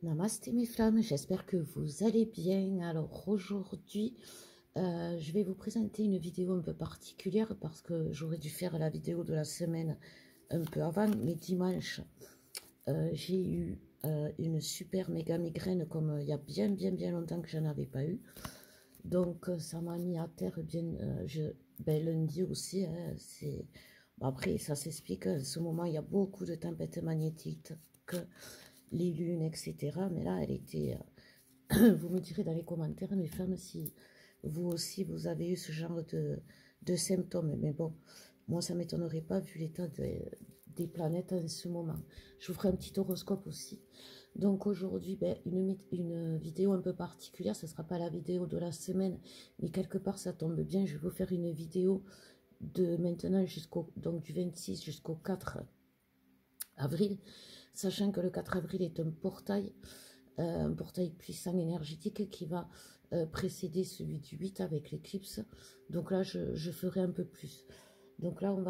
Namasté mes flammes, j'espère que vous allez bien. Alors aujourd'hui, je vais vous présenter une vidéo un peu particulière parce que j'aurais dû faire la vidéo de la semaine un peu avant, mais dimanche, j'ai eu une super méga migraine comme il y a bien longtemps que j'en avais pas eu. Donc ça m'a mis à terre bien, lundi aussi, hein, bon, après ça s'explique, en ce moment il y a beaucoup de tempêtes magnétiques, que les lunes, etc. Mais là, elle était... vous me direz dans les commentaires, mes femmes, si vous aussi, vous avez eu ce genre de symptômes. Mais bon, moi, ça ne m'étonnerait pas vu l'état des planètes en ce moment. Je vous ferai un petit horoscope aussi. Donc aujourd'hui, une vidéo un peu particulière. Ce ne sera pas la vidéo de la semaine, mais quelque part, ça tombe bien. Je vais vous faire une vidéo de maintenant donc du 26 jusqu'au 4 avril, sachant que le 4 avril est un portail puissant énergétique qui va précéder celui du 8 avec l'éclipse. Donc là, je ferai un peu plus. Donc là, on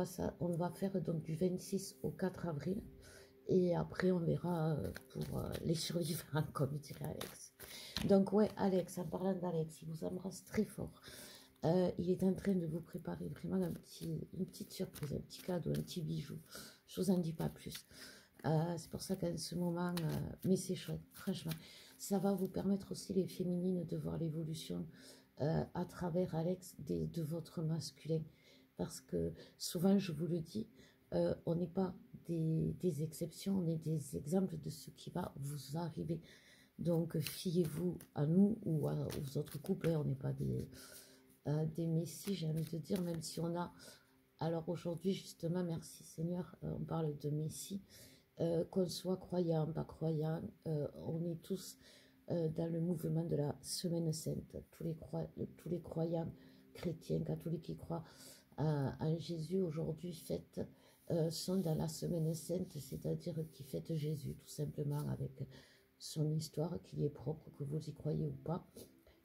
va faire donc du 26 au 4 avril. Et après, on verra pour les survivants, comme dirait Alex. Donc ouais, Alex, en parlant d'Alex, il vous embrasse très fort. Il est en train de vous préparer vraiment une petite surprise, un petit cadeau, un petit bijou. Je vous en dis pas plus. C'est pour ça qu'en ce moment, mais c'est chouette, franchement. Ça va vous permettre aussi, les féminines, de voir l'évolution à travers Alex de votre masculin. Parce que souvent, je vous le dis, on n'est pas des exceptions, on est des exemples de ce qui va vous arriver. Donc, fiez-vous à nous ou aux autres couples, hein, on n'est pas des messies, j'ai envie de dire, même si on a... Alors aujourd'hui, justement, merci Seigneur, on parle de messie. Qu'on soit croyant, pas croyant, on est tous dans le mouvement de la Semaine Sainte. Tous les croyants chrétiens, catholiques qui croient en Jésus aujourd'hui sont dans la Semaine Sainte, c'est-à-dire qui fêtent Jésus tout simplement avec son histoire qui est propre, que vous y croyez ou pas.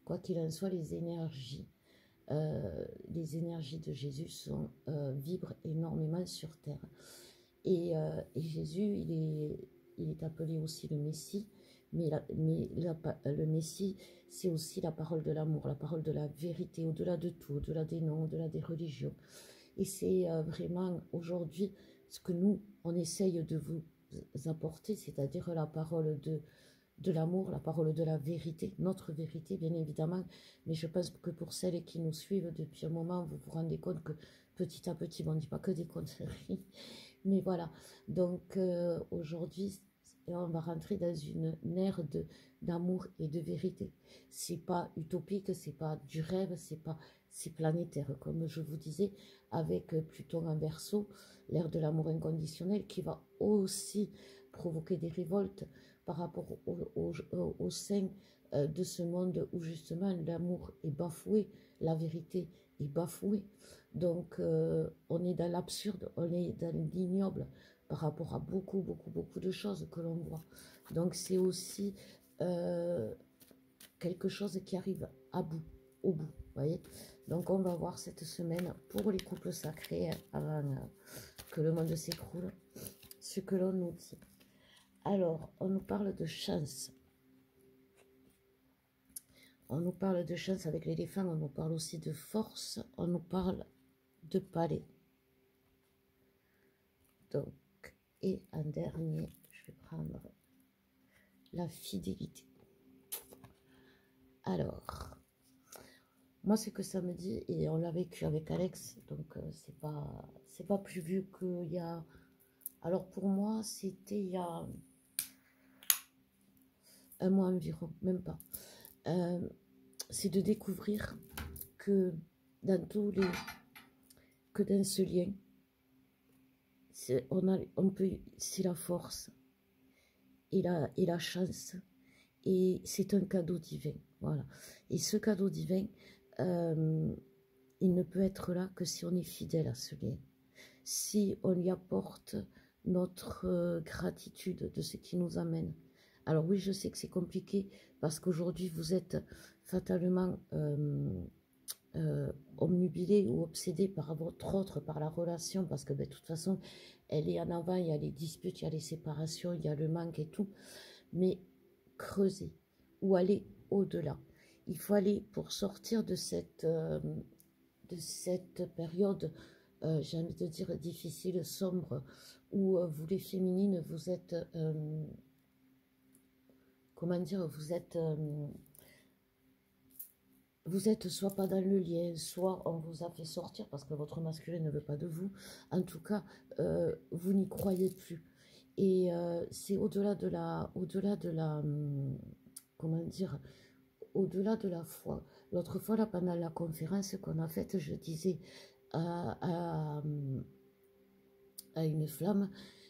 Quoi qu'il en soit, les énergies de Jésus vibrent énormément sur terre. Et Jésus, il est appelé aussi le Messie, mais le Messie, c'est aussi la parole de l'amour, la parole de la vérité, au-delà de tout, au-delà des noms, au-delà des religions. Et c'est vraiment aujourd'hui ce que nous, on essaye de vous apporter, c'est-à-dire la parole de l'amour, la parole de la vérité, notre vérité bien évidemment, mais je pense que pour celles qui nous suivent depuis un moment, vous vous rendez compte que petit à petit, on ne dit pas que des conneries, mais voilà, donc aujourd'hui, on va rentrer dans une ère d'amour et de vérité. C'est pas utopique, c'est pas du rêve, c'est planétaire, comme je vous disais, avec Pluton en Verseau, l'ère de l'amour inconditionnel, qui va aussi provoquer des révoltes par rapport au sein de ce monde où justement l'amour est bafoué, la vérité est bafouée. Donc on est dans l'absurde, on est dans l'ignoble par rapport à beaucoup de choses que l'on voit. Donc c'est aussi quelque chose qui arrive au bout, vous voyez. Donc on va voir cette semaine pour les couples sacrés, avant que le monde s'écroule, ce que l'on nous dit. Alors, on nous parle de chance. On nous parle de chance avec l'éléphant, on nous parle aussi de force, on nous parle de palais. Donc, et en dernier, je vais prendre la fidélité. Alors, moi, ce que ça me dit, et on l'a vécu avec Alex, donc c'est pas plus vieux qu'il y a... Alors, pour moi, c'était il y a un mois environ, même pas. C'est de découvrir que dans ce lien, c'est la force et la chance, et c'est un cadeau divin, voilà. Et ce cadeau divin, il ne peut être là que si on est fidèle à ce lien, si on lui apporte notre gratitude de ce qui nous amène. Alors oui, je sais que c'est compliqué parce qu'aujourd'hui vous êtes fatalement omnubilé ou obsédé par votre autre, par la relation, parce que de toute façon elle est en avant, il y a les disputes, il y a les séparations, il y a le manque et tout, mais creuser ou aller au-delà. Il faut aller pour sortir de cette période, j'ai envie de dire, difficile, sombre, où vous les féminines, vous êtes, comment dire, vous êtes soit pas dans le lien, soit on vous a fait sortir parce que votre masculin ne veut pas de vous. En tout cas, vous n'y croyez plus. Et c'est au-delà de la, comment dire, au-delà de la foi. L'autre fois, là, pendant la conférence qu'on a faite, je disais à une flamme,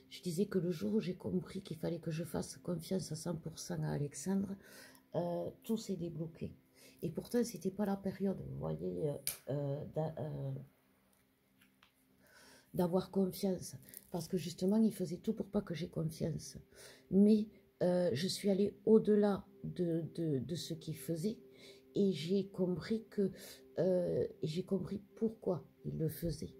je disais que le jour où j'ai compris qu'il fallait que je fasse confiance à 100% à Alexandre, tout s'est débloqué. Et pourtant, c'était pas la période, vous voyez, d'avoir confiance. Parce que justement, il faisait tout pour pas que j'ai confiance. Mais je suis allée au-delà de ce qu'il faisait. Et j'ai compris pourquoi il le faisait.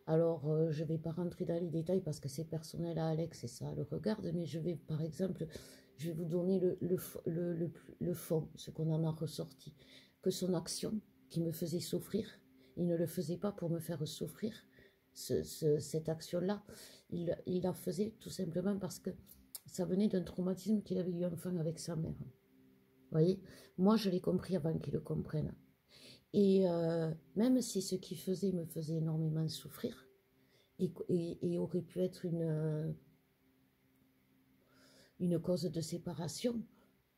Alors, je ne vais pas rentrer dans les détails parce que c'est personnel à Alex et ça le regarde, mais je vais, par exemple, je vais vous donner le fond, ce qu'on en a ressorti. Que son action, qui me faisait souffrir, il ne le faisait pas pour me faire souffrir, cette action-là, il la faisait tout simplement parce que ça venait d'un traumatisme qu'il avait eu enfant avec sa mère. Vous voyez, moi je l'ai compris avant qu'il le comprenne. Et même si ce qu'il faisait me faisait énormément souffrir, et aurait pu être une cause de séparation,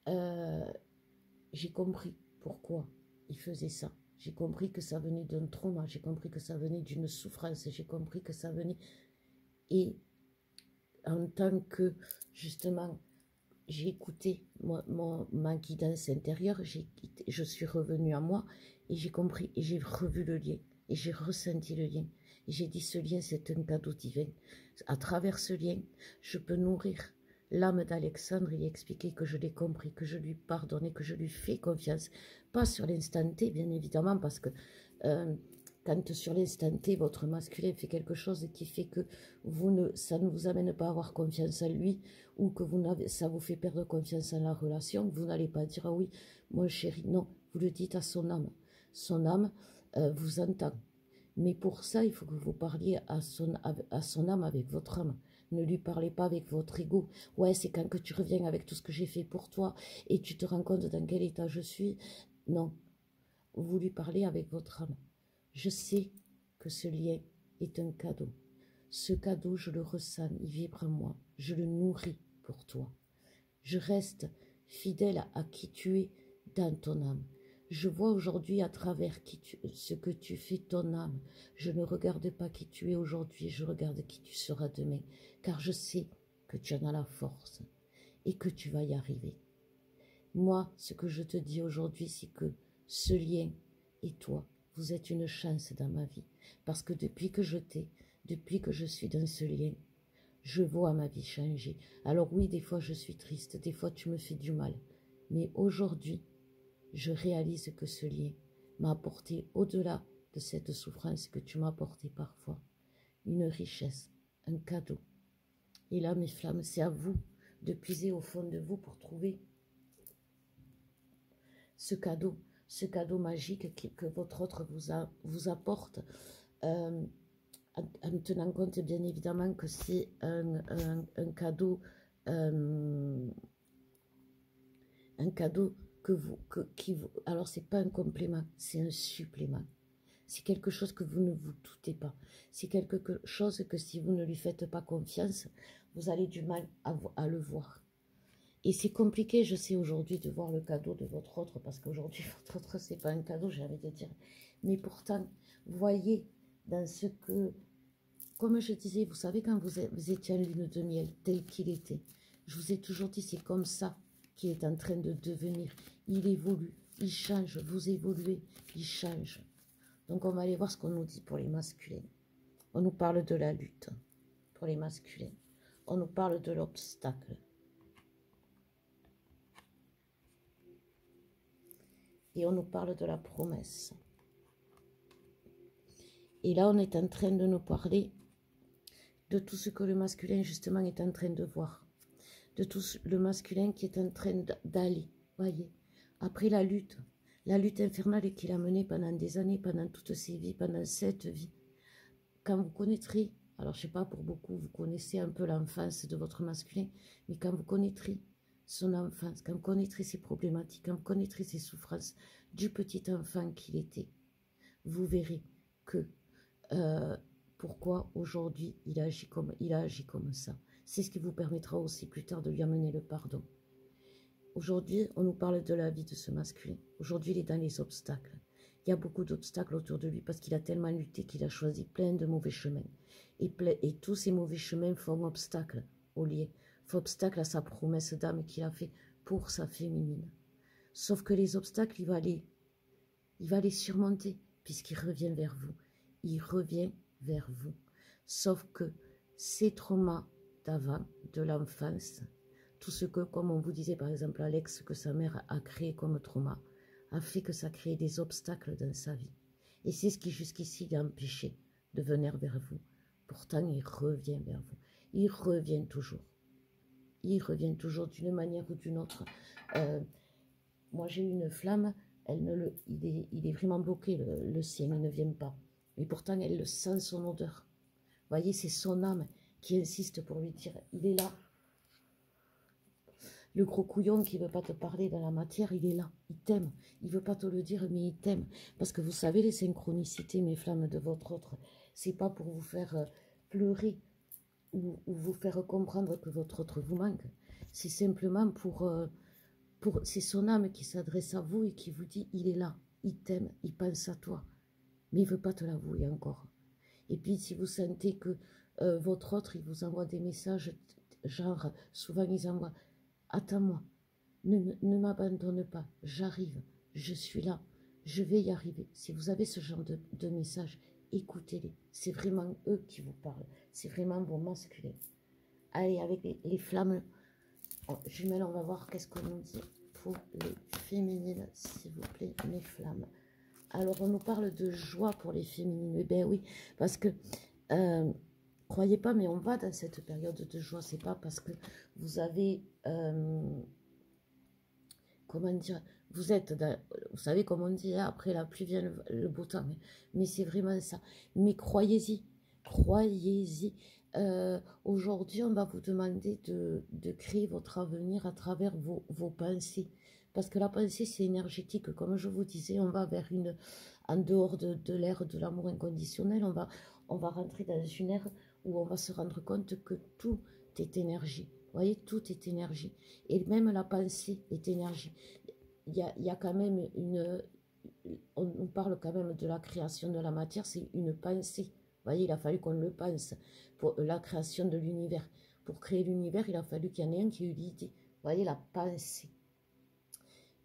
j'ai compris pourquoi il faisait ça. J'ai compris que ça venait d'un trauma, j'ai compris que ça venait d'une souffrance, j'ai compris que ça venait... Et en tant que, justement, j'ai écouté ma guidance intérieure, je suis revenue à moi et j'ai compris et j'ai revu le lien et j'ai ressenti le lien. Et j'ai dit, ce lien, c'est un cadeau divin. À travers ce lien, je peux nourrir l'âme d'Alexandre et lui expliquer que je l'ai compris, que je lui pardonne et que je lui fais confiance. Pas sur l'instant T, bien évidemment, parce que quand sur l'instant T, votre masculin fait quelque chose qui fait que ça ne vous amène pas à avoir confiance en lui, ou que ça vous fait perdre confiance en la relation, vous n'allez pas dire, ah oui, mon chéri, non, vous le dites à son âme. Son âme vous entend. Mais pour ça, il faut que vous parliez à son âme avec votre âme. Ne lui parlez pas avec votre ego. Ouais, c'est quand que tu reviens avec tout ce que j'ai fait pour toi et tu te rends compte dans quel état je suis. Non, vous lui parlez avec votre âme. Je sais que ce lien est un cadeau. Ce cadeau, je le ressens, il vibre en moi. Je le nourris pour toi. Je reste fidèle à qui tu es dans ton âme. Je vois aujourd'hui à travers ce que tu fais ton âme. Je ne regarde pas qui tu es aujourd'hui, je regarde qui tu seras demain. Car je sais que tu en as la force et que tu vas y arriver. Moi, ce que je te dis aujourd'hui, c'est que ce lien et toi, vous êtes une chance dans ma vie. Parce que depuis que je suis dans ce lien, je vois ma vie changer. Alors oui, des fois je suis triste, des fois tu me fais du mal. Mais aujourd'hui, je réalise que ce lien m'a apporté, au-delà de cette souffrance que tu m'as apportée parfois, une richesse, un cadeau. Et là, mes flammes, c'est à vous de puiser au fond de vous pour trouver ce cadeau magique que votre autre vous apporte, en tenant compte bien évidemment que c'est un cadeau, alors c'est pas un complément, c'est un supplément. C'est quelque chose que vous ne vous doutez pas. C'est quelque chose que si vous ne lui faites pas confiance, vous allez du mal à le voir. Et c'est compliqué, je sais, aujourd'hui, de voir le cadeau de votre autre, parce qu'aujourd'hui, votre autre, c'est pas un cadeau, j'ai envie de dire. Mais pourtant, voyez dans ce que, comme je disais, vous savez, quand vous étiez en lune de miel, tel qu'il était, je vous ai toujours dit, c'est comme ça qu'il est en train de devenir. Il évolue, il change, vous évoluez, il change. Donc, on va aller voir ce qu'on nous dit pour les masculins. On nous parle de la lutte pour les masculins. On nous parle de l'obstacle. Et on nous parle de la promesse. Et là, on est en train de nous parler de tout ce que le masculin, justement, est en train de voir. de tout le masculin qui est en train d'aller, voyez, après la lutte infernale qu'il a menée pendant des années, pendant toutes ses vies, pendant cette vie. Quand vous connaîtrez, alors je sais pas, pour beaucoup, vous connaissez un peu l'enfance de votre masculin, mais quand vous connaîtrez son enfance, quand vous connaîtrez ses problématiques, quand vous connaîtrez ses souffrances du petit enfant qu'il était, vous verrez que pourquoi aujourd'hui il a agi comme ça. C'est ce qui vous permettra aussi plus tard de lui amener le pardon. Aujourd'hui, on nous parle de la vie de ce masculin. Aujourd'hui, il est dans les obstacles. Il y a beaucoup d'obstacles autour de lui parce qu'il a tellement lutté qu'il a choisi plein de mauvais chemins. Et tous ces mauvais chemins font obstacle au lien, font obstacle à sa promesse d'âme qu'il a fait pour sa féminine. Sauf que les obstacles, il va les surmonter puisqu'il revient vers vous. Il revient vers vous. Sauf que ces traumas d'avant, de l'enfance, tout ce que, comme on vous disait par exemple Alex, que sa mère a créé comme trauma, a fait que ça crée des obstacles dans sa vie. Et c'est ce qui jusqu'ici l'a empêché de venir vers vous. Pourtant, il revient vers vous. Il revient toujours. Il revient toujours d'une manière ou d'une autre. Moi, j'ai eu une flamme, il est vraiment bloqué, le sien, il ne vient pas. Mais pourtant, elle le sent, son odeur. Vous voyez, c'est son âme qui insiste pour lui dire, il est là. Le gros couillon qui ne veut pas te parler dans la matière, il est là, il t'aime. Il ne veut pas te le dire, mais il t'aime. Parce que vous savez, les synchronicités, mes flammes de votre autre, c'est pas pour vous faire pleurer ou vous faire comprendre que votre autre vous manque. C'est simplement c'est son âme qui s'adresse à vous et qui vous dit, il est là, il t'aime, il pense à toi. Mais il ne veut pas te l'avouer encore. Et puis, si vous sentez que votre autre, il vous envoie des messages, genre, souvent ils envoient, attends-moi, ne m'abandonne pas, j'arrive, je suis là, je vais y arriver. Si vous avez ce genre de messages, écoutez-les. C'est vraiment eux qui vous parlent. C'est vraiment vos masculins. Allez, avec les flammes jumelles, on va voir qu'est-ce qu'on nous dit pour les féminines, s'il vous plaît, mes flammes. Alors, on nous parle de joie pour les féminines. Eh bien oui, parce que, croyez pas, mais on va dans cette période de joie. C'est pas parce que vous avez, comment dire, vous êtes dans, vous savez comme on dit, hein, après la pluie vient le beau temps. Mais c'est vraiment ça. Mais croyez-y, croyez-y. Aujourd'hui, on va vous demander de créer votre avenir à travers vos pensées. Parce que la pensée, c'est énergétique. Comme je vous disais, on va vers en dehors de l'ère de l'amour inconditionnel, on va rentrer dans une ère où on va se rendre compte que tout est énergie. Vous voyez, tout est énergie. Et même la pensée est énergie. Il y a quand même on parle quand même de la création de la matière, c'est une pensée. Vous voyez, il a fallu qu'on le pense pour la création de l'univers. Pour créer l'univers, il a fallu qu'il y en ait un qui ait eu l'idée. Vous voyez, la pensée.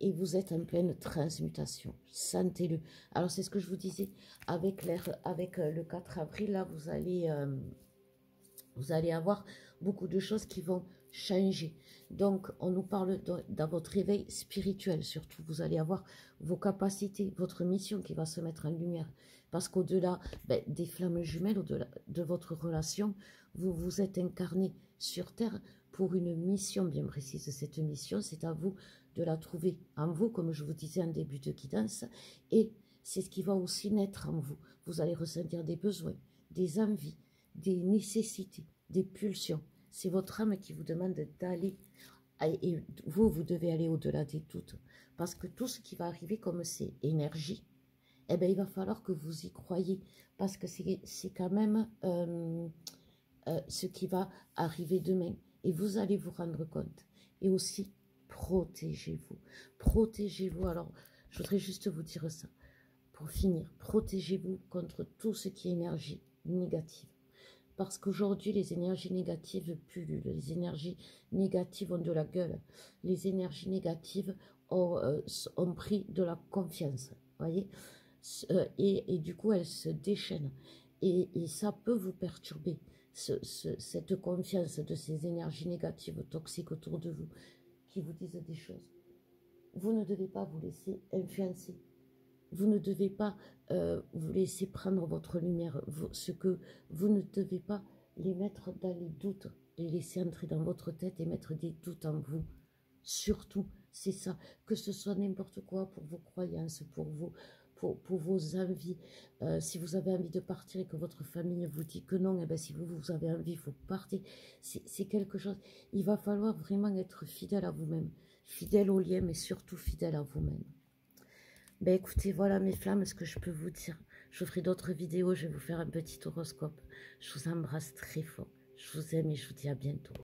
Et vous êtes en pleine transmutation. Sentez-le. Alors, c'est ce que je vous disais. Avec le 4 avril, là, vous allez avoir beaucoup de choses qui vont changer. Donc, on nous parle dans votre réveil spirituel, surtout. Vous allez avoir vos capacités, votre mission qui va se mettre en lumière. Parce qu'au-delà des flammes jumelles, au-delà de votre relation, vous vous êtes incarné sur Terre pour une mission bien précise. Cette mission, c'est à vous de la trouver en vous, comme je vous disais en début de guidance. Et c'est ce qui va aussi naître en vous. Vous allez ressentir des besoins, des envies, des nécessités, des pulsions. C'est votre âme qui vous demande d'aller. Et vous devez aller au-delà des doutes. Parce que tout ce qui va arriver comme c'est énergie, eh bien, il va falloir que vous y croyez. Parce que c'est quand même ce qui va arriver demain. Et vous allez vous rendre compte. Et aussi, protégez-vous. Protégez-vous. Alors, je voudrais juste vous dire ça. Pour finir, protégez-vous contre tout ce qui est énergie négative. Parce qu'aujourd'hui, les énergies négatives pullulent. Les énergies négatives ont de la gueule. Les énergies négatives ont pris de la confiance. Voyez, et du coup, elles se déchaînent. Et ça peut vous perturber, cette confiance de ces énergies négatives, toxiques autour de vous, qui vous disent des choses. Vous ne devez pas vous laisser influencer. Vous ne devez pas vous laisser prendre votre lumière. Ce que vous ne devez pas les mettre dans les doutes. les laisser entrer dans votre tête et mettre des doutes en vous. Surtout, c'est ça, que ce soit n'importe quoi pour vos croyances, pour vos envies. Si vous avez envie de partir et que votre famille vous dit que non, et bien si vous avez envie, vous partez. C'est quelque chose, il va falloir vraiment être fidèle à vous-même, fidèle au lien, mais surtout fidèle à vous-même. Ben écoutez, voilà mes flammes, ce que je peux vous dire. Je ferai d'autres vidéos, je vais vous faire un petit horoscope. Je vous embrasse très fort. Je vous aime et je vous dis à bientôt.